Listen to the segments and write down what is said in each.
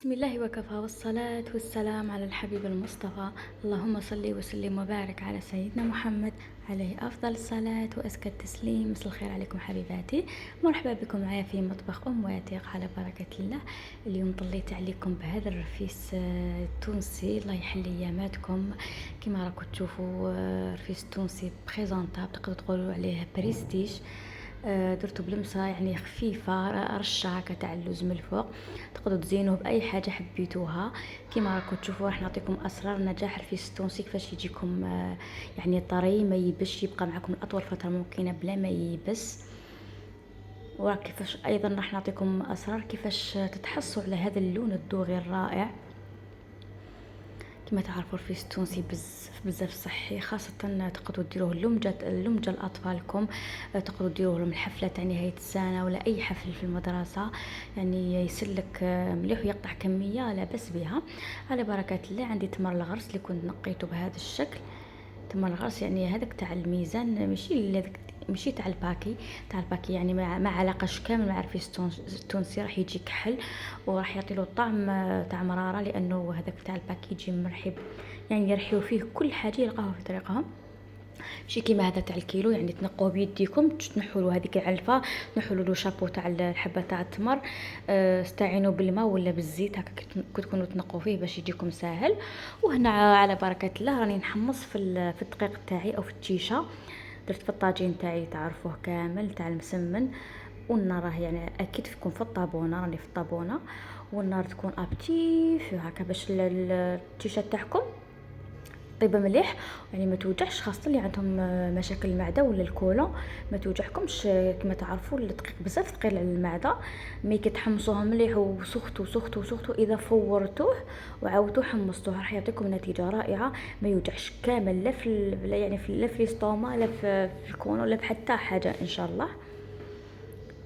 بسم الله وكفى والصلاة والسلام على الحبيب المصطفى. اللهم صل وسلم وبارك على سيدنا محمد عليه أفضل الصلاة وأزكى التسليم. مساء الخير عليكم حبيباتي، مرحبا بكم معايا في مطبخ أم واتيق على بركة الله. اليوم طليت عليكم بهذا الرفيس التونسي، الله يحل أياماتكم. كما راكم تشوفوا رفيس تونسي بريزونطابل، تقدروا تقولوا عليه بريستيج. درته بلمسه يعني خفيفه، رشه هكا تاع اللوز من الفوق. تقدروا تزينوه باي حاجه حبيتوها. كيما راكم تشوفوا راح نعطيكم اسرار نجاح الرفيس التونسي، كيفاش يجيكم يعني طري ما يبش، يبقى معكم لاطول فتره ممكنه بلا ما يبس. وكيفاش ايضا راح نعطيكم اسرار كيفاش تتحصلوا على هذا اللون الدوغي الرائع. كما تعرفوا الرفيس التونسي بزاف صحي، خاصة تقدروا ديروه اللمجة لأطفالكم. تقدروا ديروه لهم الحفلة تاع نهاية السنة ولا أي حفل في المدرسة، يعني يسلك مليح ويقطع كمية لا بأس بها. على بركة الله عندي تمر الغرس اللي كنت نقيته بهذا الشكل. تمر الغرس يعني هذاك تاع الميزان، ماشي تاع الباكي. تاع الباكي يعني ما علاقش كامل مع الرفيس التونسي، راح يجي كحل وراح يعطي له طعم تاع مراره، لانه هذاك تاع الباكي يجي مرحب، يعني يرحيو فيه كل حاجه يلقاوها في طريقهم. ماشي كيما هذا تاع الكيلو، يعني تنقوه بيديكم، تنحوا له هذيك العلفه، تنحوا له شابو تاع الحبه تاع التمر. استعينوا بالماء ولا بالزيت هكا كتكونوا تنقوا فيه باش يجيكم ساهل. وهنا على بركه الله راني نحمص في الدقيق تاعي او في التيشه. درت في الطاجين تاعي تعرفوه كامل تاع المسمن. والنار راه يعني اكيد تكون في الطابونه، راني في الطابونه، والنار تكون ابتيف هكا باش التيشه تاعكم طيبه مليح، يعني ما توجعش، خاصه اللي عندهم مشاكل المعده ولا الكولون ما توجعكمش. كما تعرفوا الدقيق بزاف ثقيل على المعده. مي كتحمصوه مليح وسختوا اذا فورتوه وعاودتوه حمصتوه راح يعطيكم نتيجه رائعه. ما يوجعش كامل، لا في يعني في لا في الاستوما لا في الكولون ولا في حتى حاجه ان شاء الله.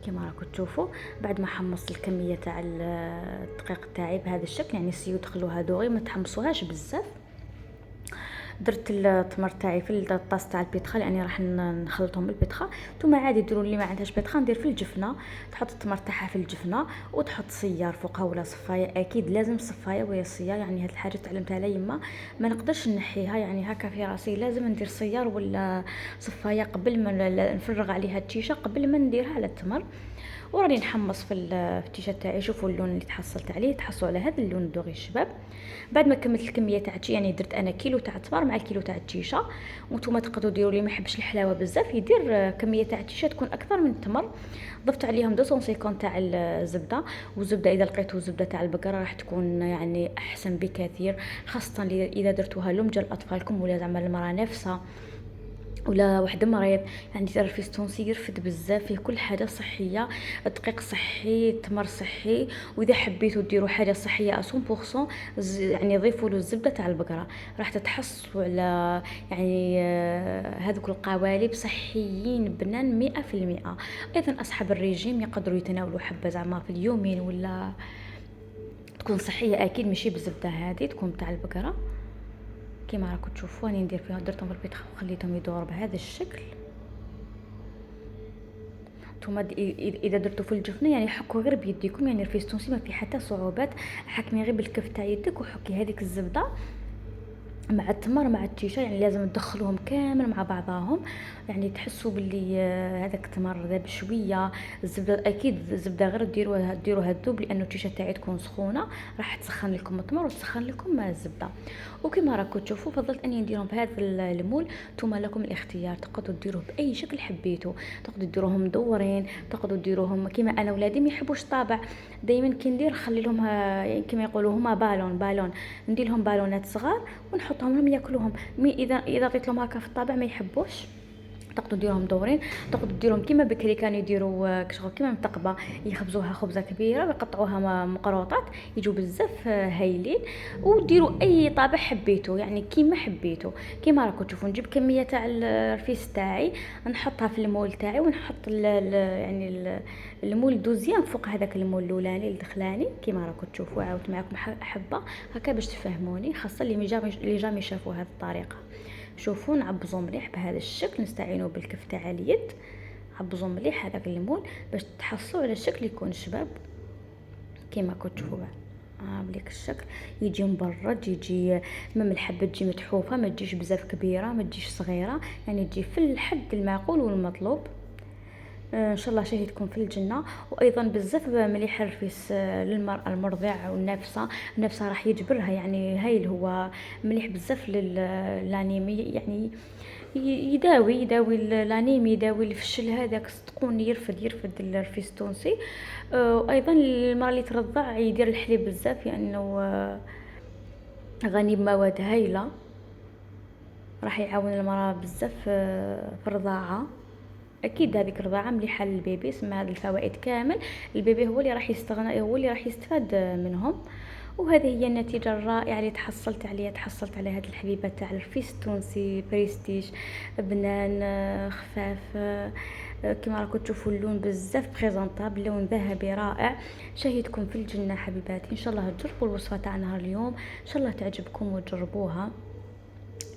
كما راكم تشوفوا بعد ما حمصت الكميه تاع الدقيق تاعي بهذا الشكل، يعني سيو تخلوها دوغي ما تحمصوهاش بزاف. درت التمر تاعي في الطاس تاع البيتخا، لاني راح نخلطهم بالبيتخا. نتوما عادي ديروا اللي ما عندهاش بيتخا، ندير في الجفنه، تحط التمر تاعها في الجفنه وتحط صيار فوقها ولا صفايه، اكيد لازم صفايه ويا صيار. يعني هاد الحاجه تعلمتها على يما، ما نقدرش نحيها يعني هكا في راسي، لازم ندير صيار ولا صفايه قبل ما نفرغ عليها التيشه، قبل ما نديرها على التمر. وراني نحمص في التيشيرت تاعي. شوفوا اللون اللي تحصلت عليه، تحصلوا على هذا اللون الدوغي الشباب. بعد ما كملت الكميه تاع يعني درت انا كيلو تاع التمر مع الكيلو تاع التيشه. وانتم تقدروا ديروا اللي ما يحبش الحلاوه بزاف يدير كميه تاع التيشه تكون اكثر من التمر. ضفت عليهم 250 تاع الزبده، والزبده اذا لقيتوا زبده تاع البقره راح تكون يعني احسن بكثير، خاصه اذا درتوها لمجه لاطفالكم ولا زعما المراه نفسها ولا واحد مريض. يعني ترى الرفيس التونسي يرفد بزاف، فيه كل حاجه صحيه، الدقيق صحي، التمر صحي. واذا حبيتوا ديروا حاجه صحيه 100% يعني ضيفوا له الزبده تاع البقره، راح تتحصلوا على يعني هذوك القوالب صحيين بنان 100%. ايضا اصحاب الريجيم يقدروا يتناولوا حبه زعما في اليومين، ولا تكون صحيه اكيد ماشي بالزبده هذه، تكون تاع البقره. كيما راكم تشوفوا راني ندير فيها، درتهم في البيت وخليتهم يدوروا بهذا الشكل. نتوما اذا درتو في الجفنه يعني حكوا غير بيديكم، يعني الرفيس التونسي ما في حتى صعوبات، حكمي غير بالكف تاع يدك وحكي هذيك الزبده مع التمر مع التيشه، يعني لازم تدخلوهم كامل مع بعضاهم، يعني تحسوا باللي هذاك التمر ذاب شويه. الزبده اكيد الزبده غير ديروها الذوب، لانه التيشه تاعي تكون سخونه، راح تسخن لكم التمر وتسخن لكم الزبده. وكما راكم تشوفوا فضلت اني نديرهم بهذا المول. نتوما لكم الاختيار، تقدروا ديروه باي شكل حبيتوا، تقدروا ديروهم مدورين، تقدروا ديروهم كيما انا ولادي ما يحبوش الطابع. دائما كي ندير نخلي لهم يعني كما يقولوا هما بالون، ندير لهم بالونات صغار ونحطهم لهم ياكلوهم. مي اذا عطيت لهم هكا في الطابع ما يحبوش. تقدروا ديروهم دورين، تقدروا ديروهم كيما بكري كانوا يديروا كشغل كيما متقبه، يخبزوها خبزه كبيره ويقطعوها مقروطات، يجوا بزاف هايلين. وديروا اي طابع حبيتو، يعني كيما حبيتو. كيما راكم تشوفوا نجيب كميه تاع الرفيس تاعي، نحطها في المول تاعي، ونحط المول دوزيام فوق هذاك المول الاولاني الدخلاني. كيما راكم تشوفوا عاودت معكم حبه هكا باش تفهموني، خاصه اللي جامي شافوا هذه الطريقه. شوفوا نعبزو مليح بهذا الشكل، نستعينوا بالكف تاع اليد، عبزو مليح هذاك الليمون باش تحصلوا على الشكل يكون شباب كيما كنتشوفوا بعد. بليك الشكل يجي مبرد، يجي مم الحبه تجي متحوفه، ما تجيش بزاف كبيره ما تجيش صغيره، يعني تجي في الحد المعقول والمطلوب. ان شاء الله شهيتكم في الجنه. وايضا بزاف مليح الرفيس للمراه المرضعه والنافسه. النافسه راح يجبرها، يعني هاي اللي هو مليح بزاف للانيمي، يعني يداوي الانيمي، يداوي الفشل هذاك، صدقوني يرفد الرفيس التونسي. وايضا المراه اللي ترضع يدير الحليب بزاف، لانه غني بمواد هايله، راح يعاون المراه بزاف في الرضاعه. اكيد هذيك الرضاعه مليحه للبيبي، سما هذه الفوائد كامل البيبي هو اللي راح يستغنى، هو اللي راح يستفاد منهم. وهذه هي النتيجه الرائعه اللي تحصلت على هذه الحبيبه تاع الرفيس التونسي بريستيج. بنان خفاف، كما راكم تشوفوا اللون بزاف بريزونطابل، لون ذهبي رائع. شهيتكم في الجنه حبيباتي. ان شاء الله تجربوا الوصفه تاع نهار اليوم، ان شاء الله تعجبكم وتجربوها.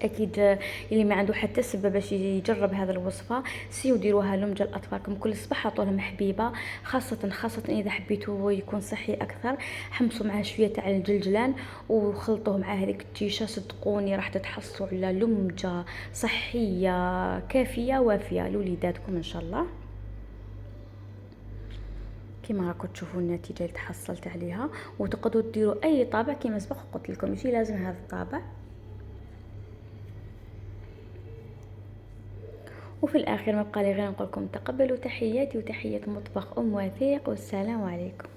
اكيد اللي ما عنده حتى سبب باش يجرب هذا الوصفه، سيو ديروها لهم جال اطفالكم كل صباح، عطوا لهم حبيبه، خاصه اذا حبيتوا يكون صحي اكثر. حمصوا معاه شويه تاع الجلجلان وخلطوه مع هذيك التيشه، صدقوني راح تتحصلوا على لمجه صحيه كافيه وافيه لوليداتكم ان شاء الله. كما راكم تشوفوا النتيجه اللي تحصلت عليها. وتقدروا ديروا اي طابع كما سبق قلت لكم، ماشي لازم هذا الطابع. وفي الآخر ما بقى لي غير نقول لكم تقبلوا تحياتي وتحية مطبخ أم وثيق، والسلام عليكم.